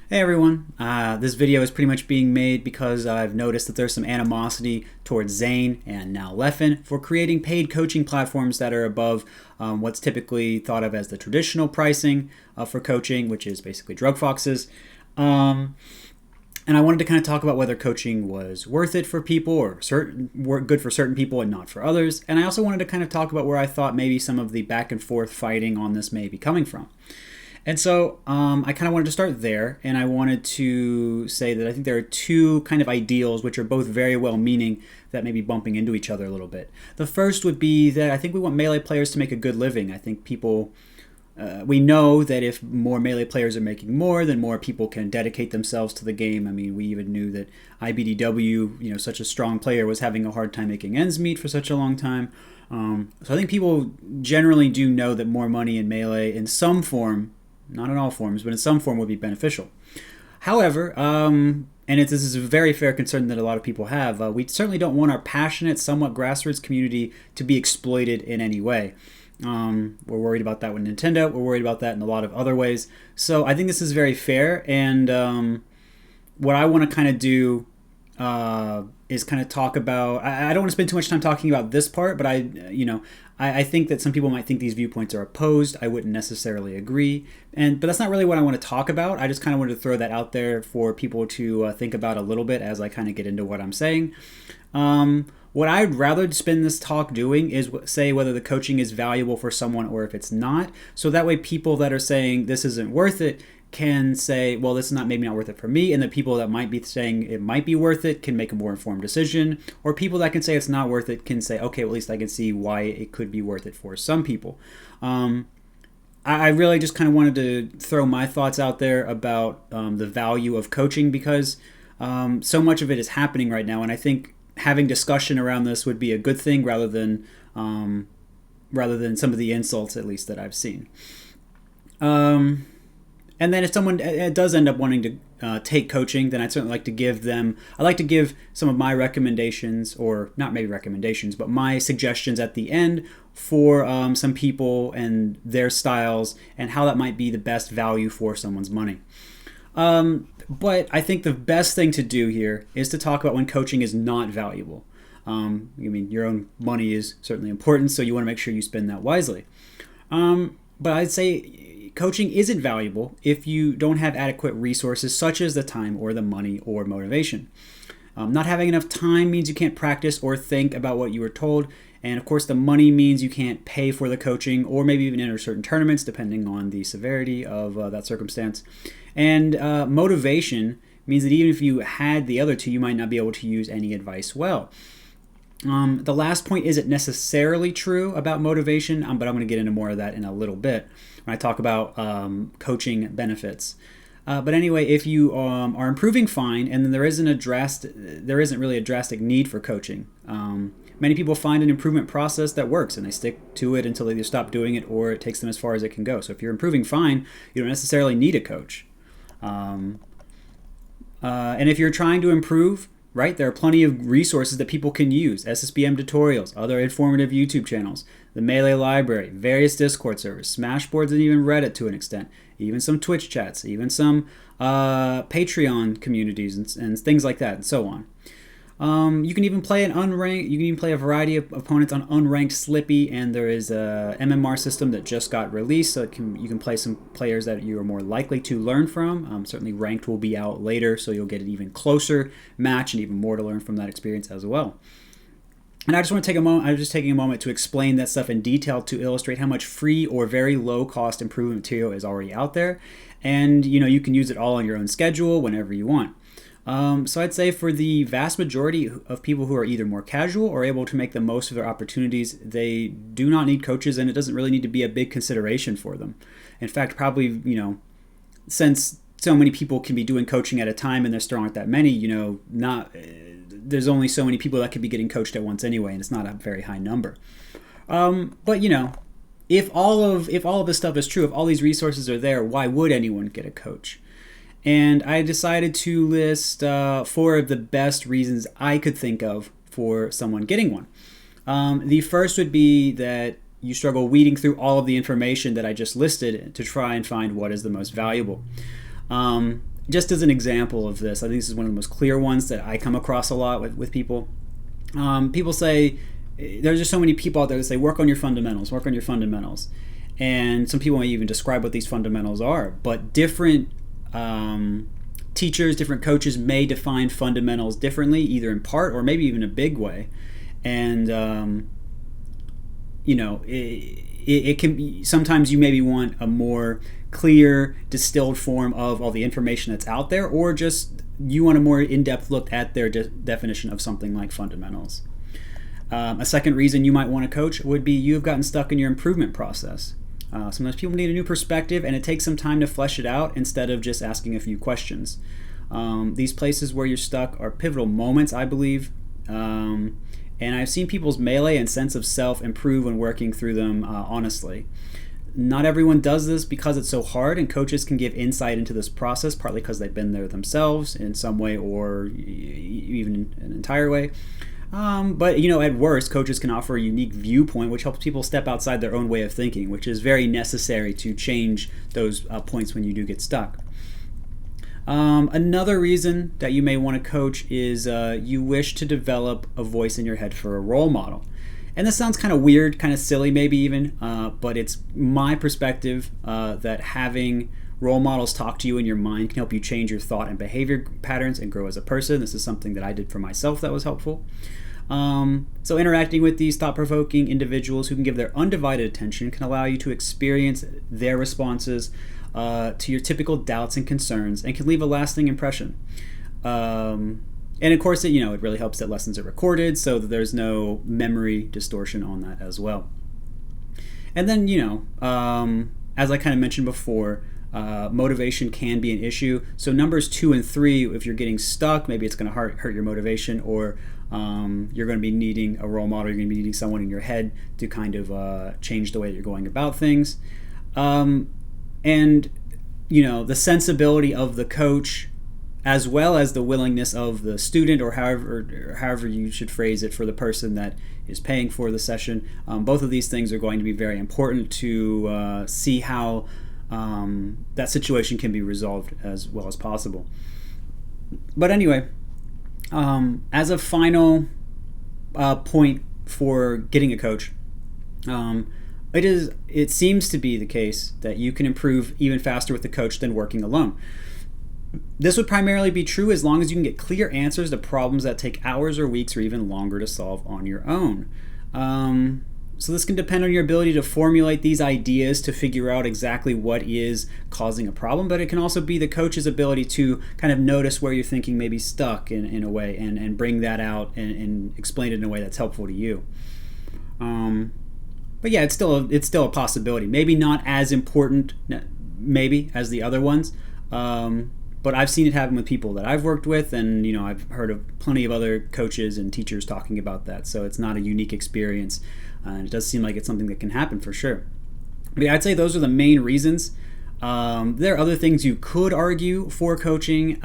Hey everyone, this video is pretty much being made because I've noticed that there's some animosity towards Zane and now Leffen for creating paid coaching platforms that are above what's typically thought of as the traditional pricing for coaching, which is basically drug foxes. And I wanted to kind of talk about whether coaching was worth it for people or good for certain people and not for others. And I also wanted to kind of talk about where I thought maybe some of the back and forth fighting on this may be coming from. And so I kind of wanted to start there, and I wanted to say that I think there are two kind of ideals which are both very well meaning that may be bumping into each other a little bit. The first would be that I think we want Melee players to make a good living. I think we know that if more Melee players are making more, then more people can dedicate themselves to the game. I mean, we even knew that IBDW, such a strong player, was having a hard time making ends meet for such a long time. So I think people generally do know that more money in Melee in some form, not in all forms, but in some form would be beneficial. However, this is a very fair concern that a lot of people have, we certainly don't want our passionate, somewhat grassroots community to be exploited in any way. We're worried about that with Nintendo. We're worried about that in a lot of other ways. So I think this is very fair, and what I want to kind of do is kind of talk about. I don't want to spend too much time talking about this part, but I think that some people might think these viewpoints are opposed. I wouldn't necessarily agree, but that's not really what I want to talk about. I just kind of wanted to throw that out there for people to think about a little bit as I kind of get into what I'm saying. What I'd rather spend this talk doing is say whether the coaching is valuable for someone or if it's not. So that way people that are saying this isn't worth it can say, well, this is maybe not worth it for me, and the people that might be saying it might be worth it can make a more informed decision, or people that can say it's not worth it can say, okay, well, at least I can see why it could be worth it for some people. I really just kind of wanted to throw my thoughts out there about the value of coaching because so much of it is happening right now, and I think having discussion around this would be a good thing rather than some of the insults, at least that I've seen. And then if someone does end up wanting to take coaching, then I'd certainly like to give them, I like to give some of my recommendations, or not maybe recommendations, but my suggestions at the end for some people and their styles and how that might be the best value for someone's money. But I think the best thing to do here is to talk about when coaching is not valuable. Your own money is certainly important, so you want to make sure you spend that wisely. But I'd say coaching isn't valuable if you don't have adequate resources such as the time or the money or motivation. Not having enough time means you can't practice or think about what you were told. And of course, the money means you can't pay for the coaching or maybe even enter certain tournaments depending on the severity of that circumstance. And motivation means that even if you had the other two, you might not be able to use any advice well. The last point isn't necessarily true about motivation, but I'm going to get into more of that in a little bit when I talk about coaching benefits. But anyway, if you are improving, fine, and then there isn't really a drastic need for coaching. Many people find an improvement process that works, and they stick to it until they either stop doing it or it takes them as far as it can go. So if you're improving, fine, you don't necessarily need a coach. And if you're trying to improve, right, there are plenty of resources that people can use. SSBM tutorials, other informative YouTube channels, the Melee library, various Discord servers, Smashboards, and even Reddit to an extent, even some Twitch chats, even some Patreon communities and things like that, and so on. You can even play a variety of opponents on unranked Slippy, and there is a MMR system that just got released, so you can play some players that you are more likely to learn from. Certainly ranked will be out later, so you'll get an even closer match and even more to learn from that experience as well. And I just want to take a moment. I'm just taking a moment to explain that stuff in detail to illustrate how much free or very low-cost improvement material is already out there, and you can use it all on your own schedule whenever you want. So I'd say for the vast majority of people who are either more casual or able to make the most of their opportunities, they do not need coaches, and it doesn't really need to be a big consideration for them. In fact, probably, since so many people can be doing coaching at a time and there aren't that many, there's only so many people that could be getting coached at once anyway, and it's not a very high number. But if all of this stuff is true, if all these resources are there, why would anyone get a coach? And I decided to list 4 of the best reasons I could think of for someone getting one. The first would be that you struggle weeding through all of the information that I just listed to try and find what is the most valuable. just as an example of this, I think this is one of the most clear ones that I come across a lot with people. People say, there's just so many people out there that say, work on your fundamentals, work on your fundamentals. And some people may even describe what these fundamentals are. But different teachers, different coaches may define fundamentals differently, either in part or maybe even a big way. And, it can be, sometimes you maybe want a more clear, distilled form of all the information that's out there, or just you want a more in-depth look at their definition of something like fundamentals. A second reason you might want to coach would be you've gotten stuck in your improvement process. Sometimes people need a new perspective, and it takes some time to flesh it out instead of just asking a few questions. These places where you're stuck are pivotal moments, I believe. And I've seen people's melee and sense of self improve when working through them honestly. Not everyone does this because it's so hard, and coaches can give insight into this process, partly because they've been there themselves in some way or even an entire way. But at worst, coaches can offer a unique viewpoint which helps people step outside their own way of thinking, which is very necessary to change those points when you do get stuck. Another reason that you may want to coach is you wish to develop a voice in your head for a role model. And this sounds kind of weird, kind of silly maybe even, but it's my perspective that having role models talk to you in your mind can help you change your thought and behavior patterns and grow as a person. This is something that I did for myself that was helpful. So interacting with these thought-provoking individuals who can give their undivided attention can allow you to experience their responses to your typical doubts and concerns, and can leave a lasting impression. And of course, it really helps that lessons are recorded so that there's no memory distortion on that as well. And then, as I kind of mentioned before, motivation can be an issue. So numbers 2 and 3, if you're getting stuck, maybe it's going to hurt your motivation, or you're going to be needing a role model. You're going to be needing someone in your head to kind of change the way that you're going about things. And the sensibility of the coach, as well as the willingness of the student, or however you should phrase it, for the person that is paying for the session. Both of these things are going to be very important to see how that situation can be resolved as well as possible. But anyway, as a final point for getting a coach, it seems to be the case that you can improve even faster with a coach than working alone. This would primarily be true as long as you can get clear answers to problems that take hours or weeks or even longer to solve on your own. So this can depend on your ability to formulate these ideas to figure out exactly what is causing a problem, but it can also be the coach's ability to kind of notice where you're thinking may be stuck in a way, and bring that out and explain it in a way that's helpful to you. But yeah, it's still a possibility. Maybe not as important, maybe, as the other ones. But I've seen it happen with people that I've worked with, and I've heard of plenty of other coaches and teachers talking about that. So it's not a unique experience, and it does seem like it's something that can happen for sure. But yeah, I'd say those are the main reasons. There are other things you could argue for coaching,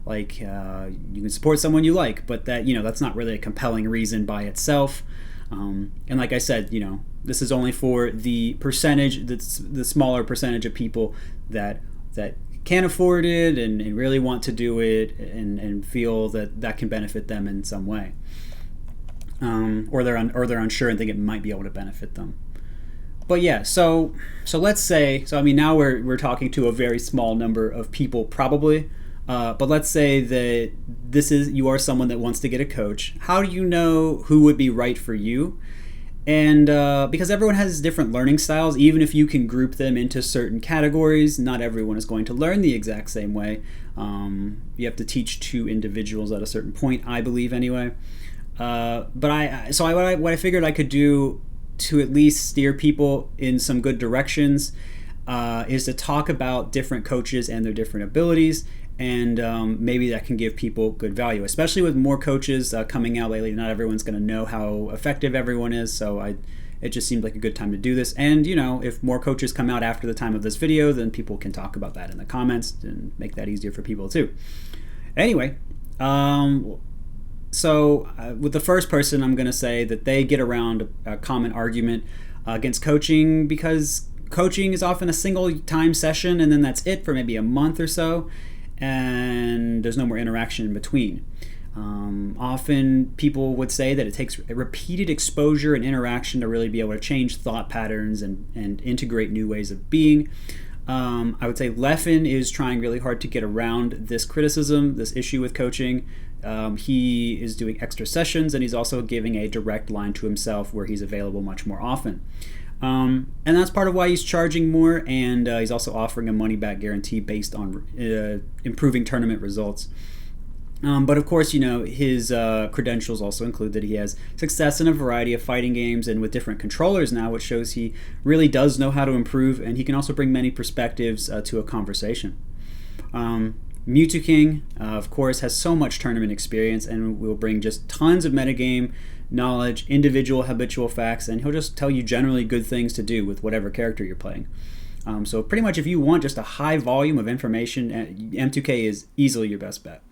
like you can support someone you like, but that's not really a compelling reason by itself. And like I said, this is only for the percentage, the smaller percentage of people that can't afford it and really want to do it and feel that can benefit them in some way, or they're unsure and think it might be able to benefit them. But yeah, so let's say, now we're talking to a very small number of people probably, but let's say that you are someone that wants to get a coach. How do you know who would be right for you? And because everyone has different learning styles, even if you can group them into certain categories, not everyone is going to learn the exact same way. You have to teach two individuals at a certain point, I believe, anyway. But what I figured I could do to at least steer people in some good directions is to talk about different coaches and their different abilities. And maybe that can give people good value, especially with more coaches coming out lately. Not everyone's going to know how effective everyone is, so it just seemed like a good time to do this. And if more coaches come out after the time of this video, then people can talk about that in the comments and make that easier for people too. Anyway, so with the first person, I'm going to say that they get around a common argument against coaching, because coaching is often a single time session and then that's it for maybe a month or so. and there's no more interaction in between. Often people would say that it takes repeated exposure and interaction to really be able to change thought patterns and integrate new ways of being. I would say Leffen is trying really hard to get around this criticism, this issue with coaching. He is doing extra sessions, and he's also giving a direct line to himself where he's available much more often. And that's part of why he's charging more, and he's also offering a money-back guarantee based on improving tournament results. But of course, his credentials also include that he has success in a variety of fighting games and with different controllers now, which shows he really does know how to improve, and he can also bring many perspectives to a conversation. Mewtwo King, of course, has so much tournament experience and will bring just tons of metagame knowledge, individual habitual facts, and he'll just tell you generally good things to do with whatever character you're playing. So pretty much if you want just a high volume of information, M2K is easily your best bet.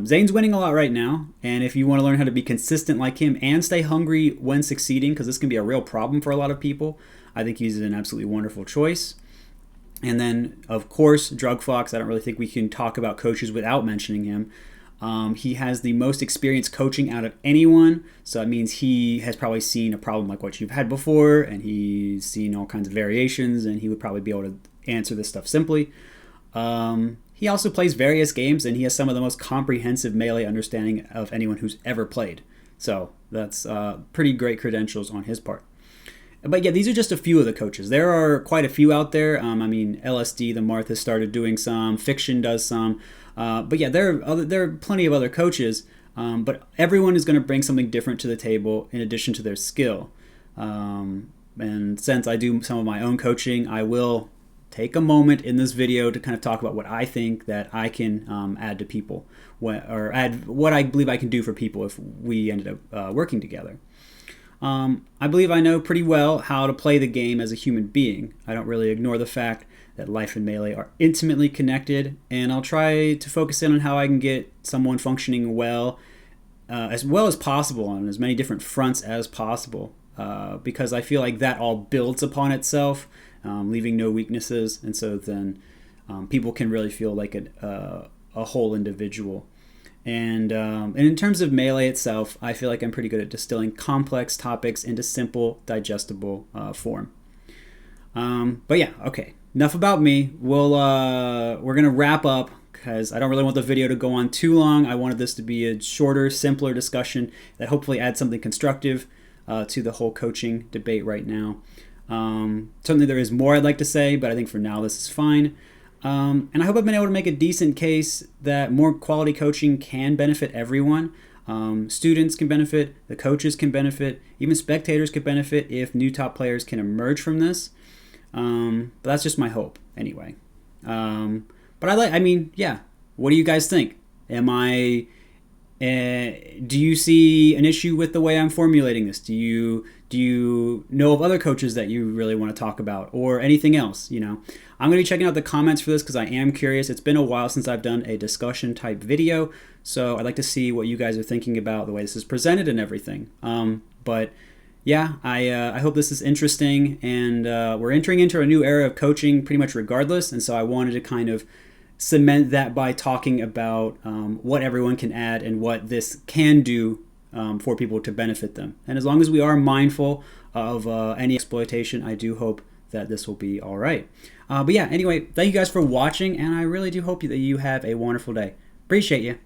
Zane's winning a lot right now, and if you want to learn how to be consistent like him and stay hungry when succeeding, because this can be a real problem for a lot of people, I think he's an absolutely wonderful choice. And then, of course, Drug Fox. I don't really think we can talk about coaches without mentioning him. He has the most experience coaching out of anyone, so that means he has probably seen a problem like what you've had before, and he's seen all kinds of variations, and he would probably be able to answer this stuff simply. He also plays various games, and he has some of the most comprehensive Melee understanding of anyone who's ever played. So that's pretty great credentials on his part. But yeah, these are just a few of the coaches. There are quite a few out there. LSD, the Marth, has started doing some. Fiction does some. But yeah, there are plenty of other coaches. But everyone is going to bring something different to the table in addition to their skill. And since I do some of my own coaching, I will take a moment in this video to kind of talk about what I think that I can add to people, or add what I believe I can do for people if we ended up working together. I believe I know pretty well how to play the game as a human being. I don't really ignore the fact that life and Melee are intimately connected, and I'll try to focus in on how I can get someone functioning well as possible on as many different fronts as possible, because I feel like that all builds upon itself, leaving no weaknesses, and so then people can really feel like a whole individual. And in terms of Melee itself, I feel like I'm pretty good at distilling complex topics into simple, digestible form. But yeah, okay. Enough about me. We're gonna wrap up because I don't really want the video to go on too long. I wanted this to be a shorter, simpler discussion that hopefully adds something constructive to the whole coaching debate right now. Certainly there is more I'd like to say, but I think for now this is fine. And I hope I've been able to make a decent case that more quality coaching can benefit everyone. Students can benefit, the coaches can benefit, even spectators could benefit if new top players can emerge from this. But that's just my hope, anyway. What do you guys think? Do you see an issue with the way I'm formulating this? Do you know of other coaches that you really want to talk about, or anything else? I'm going to be checking out the comments for this because I am curious. It's been a while since I've done a discussion type video, so I'd like to see what you guys are thinking about the way this is presented and everything. But yeah, I hope this is interesting, and we're entering into a new era of coaching pretty much regardless, and so I wanted to kind of cement that by talking about what everyone can add and what this can do for people to benefit them. And as long as we are mindful of any exploitation, I do hope that this will be all right. But yeah, anyway, thank you guys for watching, and I really do hope that you have a wonderful day. Appreciate you.